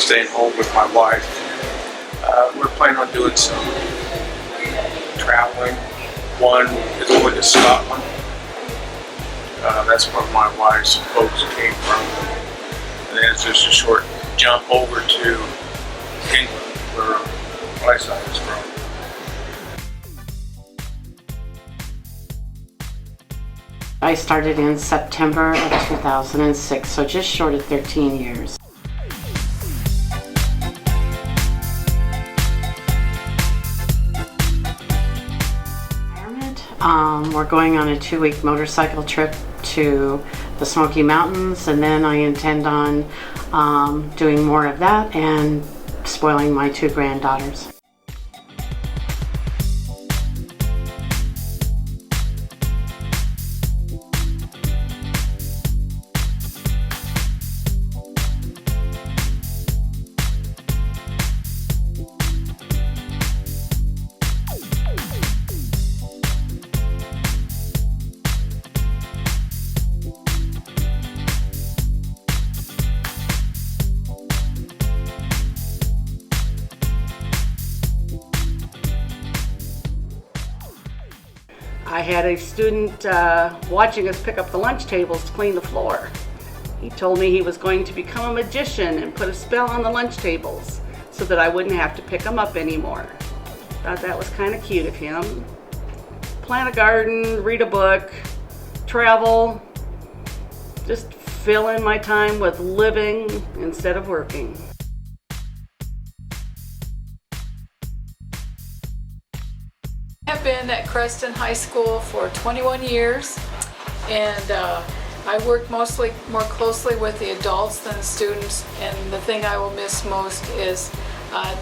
staying home with my wife. We're planning on doing some traveling. One is going to Scotland. That's where my wife's folks came from. And then it's just a short jump over to England, where my side is from. I started in September of 2006, so just short of 13 years. We're going on a 2-week motorcycle trip to the Smoky Mountains, and then I intend on doing more of that and spoiling my 2 granddaughters. I had a student watching us pick up the lunch tables to clean the floor. He told me he was going to become a magician and put a spell on the lunch tables so that I wouldn't have to pick them up anymore. Thought that was kind of cute of him. Plant a garden, read a book, travel, just fill in my time with living instead of working. I've been at Creston High School for 21 years, and I work mostly more closely with the adults than the students, and the thing I will miss most is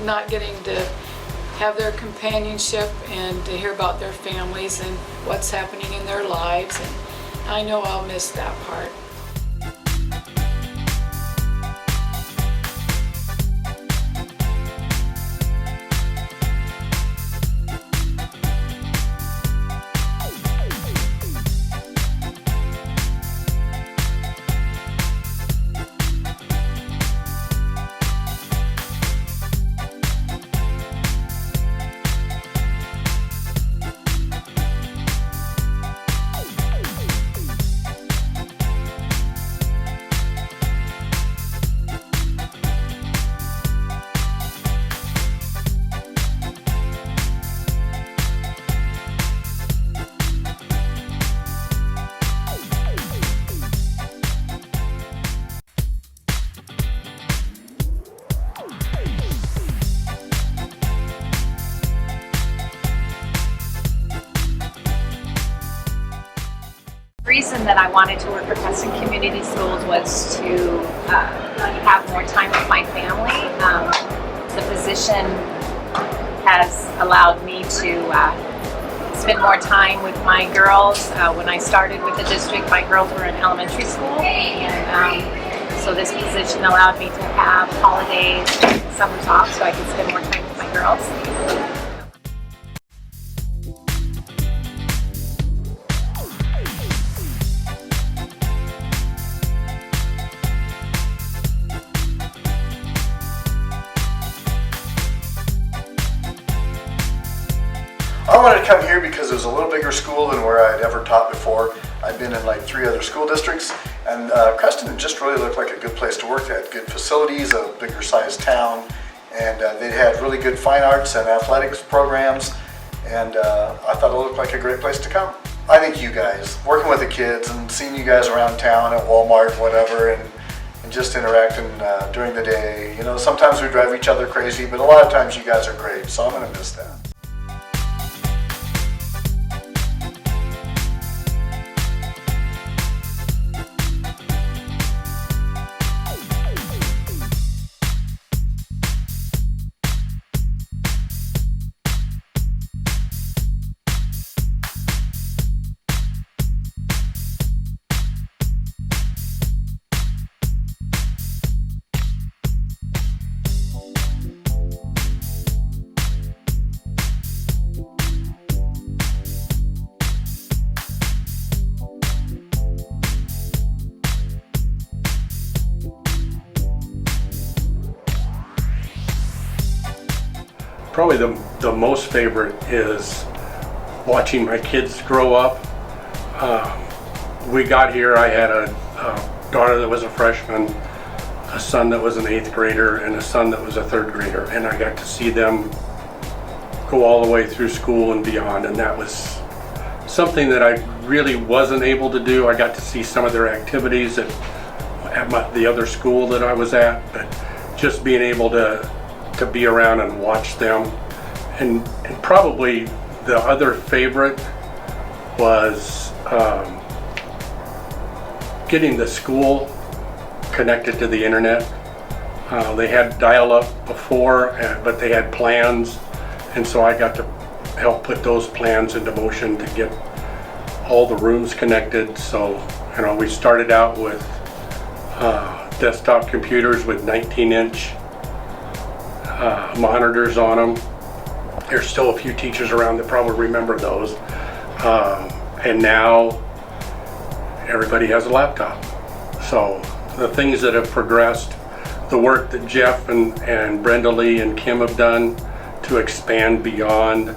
not getting to have their companionship and to hear about their families and what's happening in their lives, and I know I'll miss that part. The reason that I wanted to work for Creston Community Schools was to have more time with my family. The position has allowed me to spend more time with my girls. When I started with the district, my girls were in elementary school, and so this position allowed me to have holidays, summers off, so I could spend more time with my girls. I wanted to come here because it was a little bigger school than where I'd ever taught before. I'd been in like 3 other school districts, and Creston just really looked like a good place to work. They had good facilities, a bigger sized town, and they had really good fine arts and athletics programs, and I thought it looked like a great place to come. I think you guys, working with the kids and seeing you guys around town at Walmart, whatever, and just interacting during the day, you know, sometimes we drive each other crazy, but a lot of times you guys are great, so I'm going to miss that. probably the most favorite is watching my kids grow up. We got here, I had a daughter that was a freshman, a son that was an 8th grader, and a son that was a 3rd grader, and I got to see them go all the way through school and beyond, and that was something that I really wasn't able to do. I got to see some of their activities at the other school that I was at, but just being able to be around and watch them. And probably the other favorite was getting the school connected to the internet. They had dial-up before, but they had plans, and so I got to help put those plans into motion to get all the rooms connected. So, we started out with desktop computers with 19-inch monitors on them. There's still a few teachers around that probably remember those. And now everybody has a laptop. So the things that have progressed, the work that Jeff and Brenda Lee and Kim have done to expand beyond.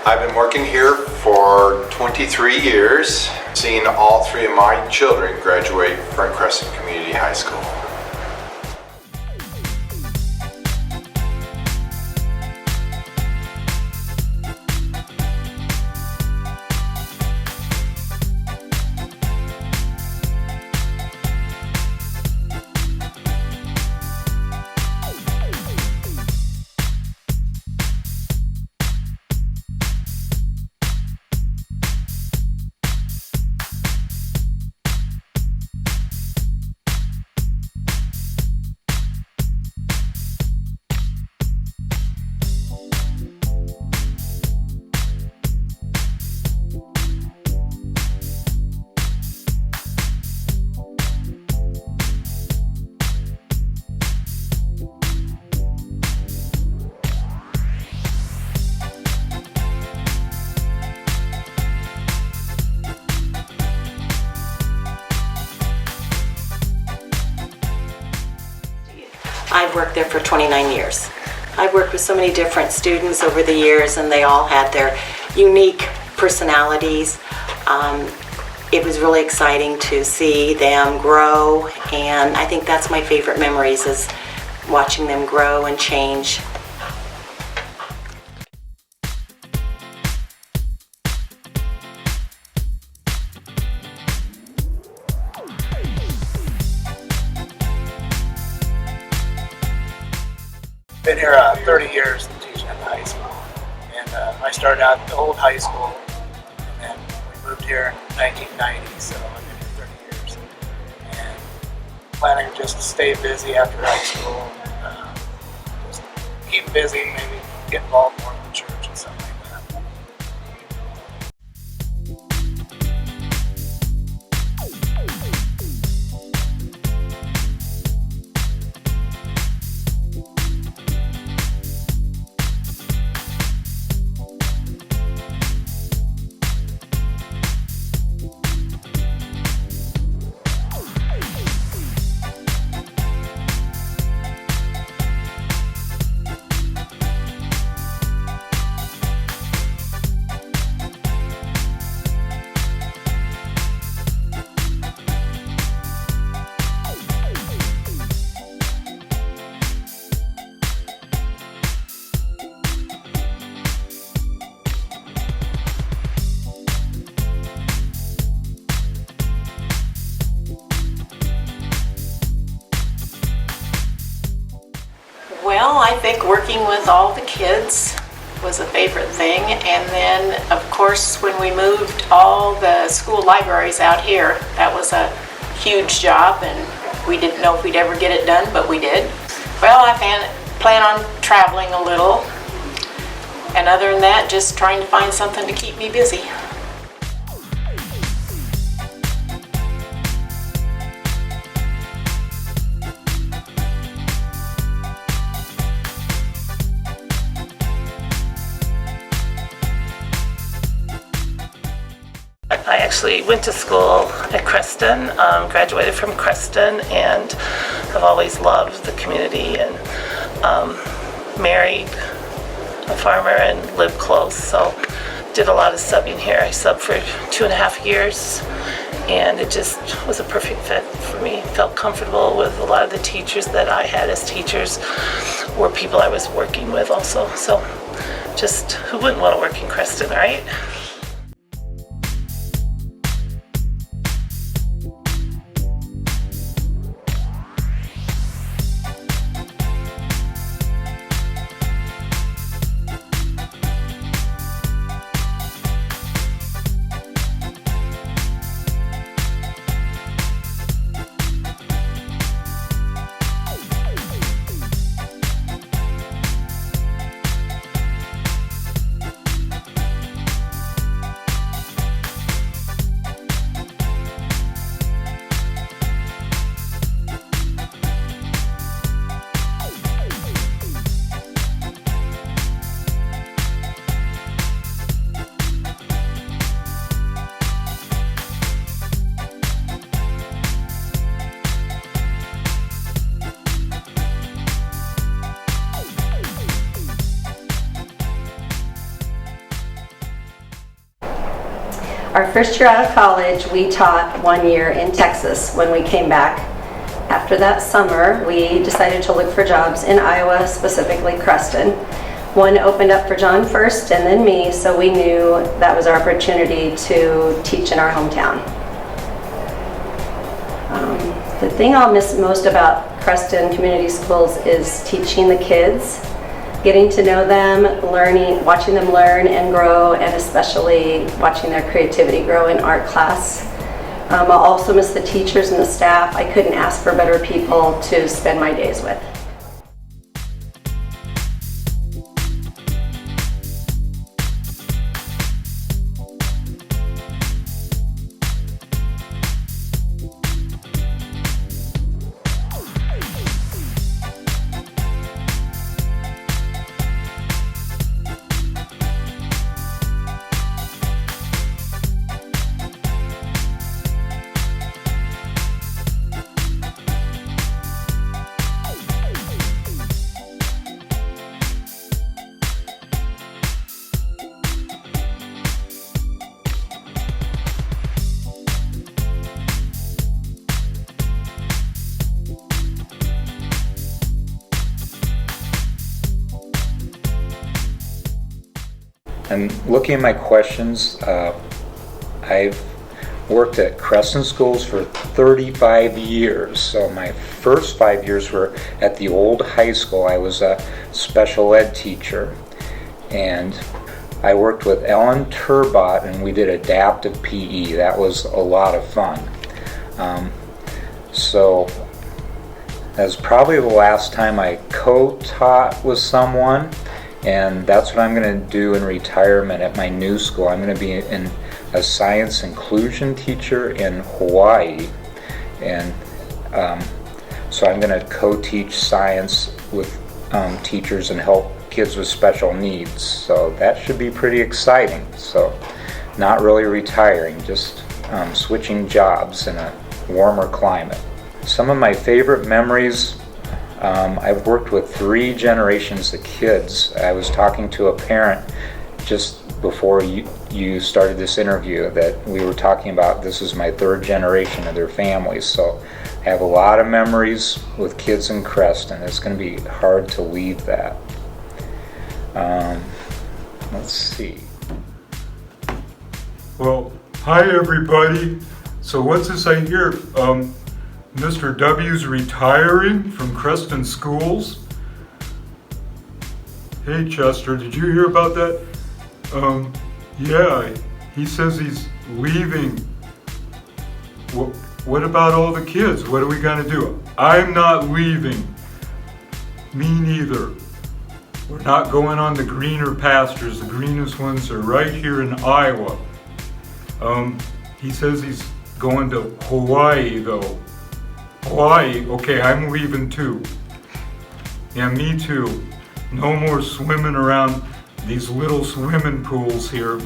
I've been working here for 23 years, seeing all 3 of my children graduate from Creston Community High School. I've worked there for 29 years. I've worked with so many different students over the years, and they all had their unique personalities. It was really exciting to see them grow, and I think that's my favorite memories, is watching them grow and change. Been here 30 years teaching at the high school, and I started out at the old high school, and then we moved here in 1990, so I've been here 30 years, and planning just to stay busy after high school, just keep busy, maybe get involved more in the church and stuff like that. Well, I think working with all the kids was a favorite thing, and then of course when we moved all the school libraries out here, that was a huge job, and we didn't know if we'd ever get it done, but we did. Well, I plan on traveling a little, and other than that, just trying to find something to keep me busy. I actually went to school at Creston, graduated from Creston, and I've always loved the community, and married a farmer and lived close, so did a lot of subbing here. I subbed for 2.5 years, and it just was a perfect fit for me. Felt comfortable with a lot of the teachers that I had as teachers were people I was working with also, so just who wouldn't want to work in Creston, right? Our first year out of college, we taught 1 year in Texas when we came back. After that summer, we decided to look for jobs in Iowa, specifically Creston. One opened up for John first and then me, so we knew that was our opportunity to teach in our hometown. The thing I'll miss most about Creston Community Schools is teaching the kids, getting to know them, learning, watching them learn and grow, and especially watching their creativity grow in art class. I'll also miss the teachers and the staff. I couldn't ask for better people to spend my days with. And looking at my questions, I've worked at Creston schools for 35 years. So my first 5 years were at the old high school. I was a special ed teacher. And I worked with Ellen Turbot and we did adaptive PE. That was a lot of fun. So that was probably the last time I co-taught with someone, and that's what I'm going to do in retirement at my new school. I'm going to be a science inclusion teacher in Hawaii, and so I'm going to co-teach science with teachers and help kids with special needs. So that should be pretty exciting. So not really retiring, just switching jobs in a warmer climate. Some of my favorite memories, I've worked with 3 generations of kids. I was talking to a parent just before you started this interview that we were talking about this is my 3rd generation of their families. So I have a lot of memories with kids in Creston. It's going to be hard to leave that. Let's see. Well, hi everybody. So what's this I hear? Mr. W's retiring from Creston schools. Hey Chester, did you hear about that? Yeah, he says he's leaving. What about all the kids? What are we gonna do? I'm not leaving. Me neither. We're not going on the greener pastures. The greenest ones are right here in Iowa. He says he's going to Hawaii though. Hawaii? Okay, I'm leaving too. Yeah, me too. No more swimming around these little swimming pools here.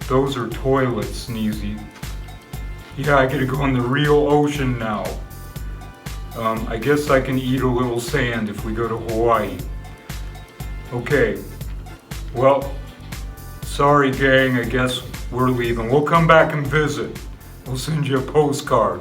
Those are toilets, Sneezy. Yeah, I gotta go in the real ocean now. I guess I can eat a little sand if we go to Hawaii. Okay, well, sorry gang, I guess we're leaving. We'll come back and visit. We'll send you a postcard.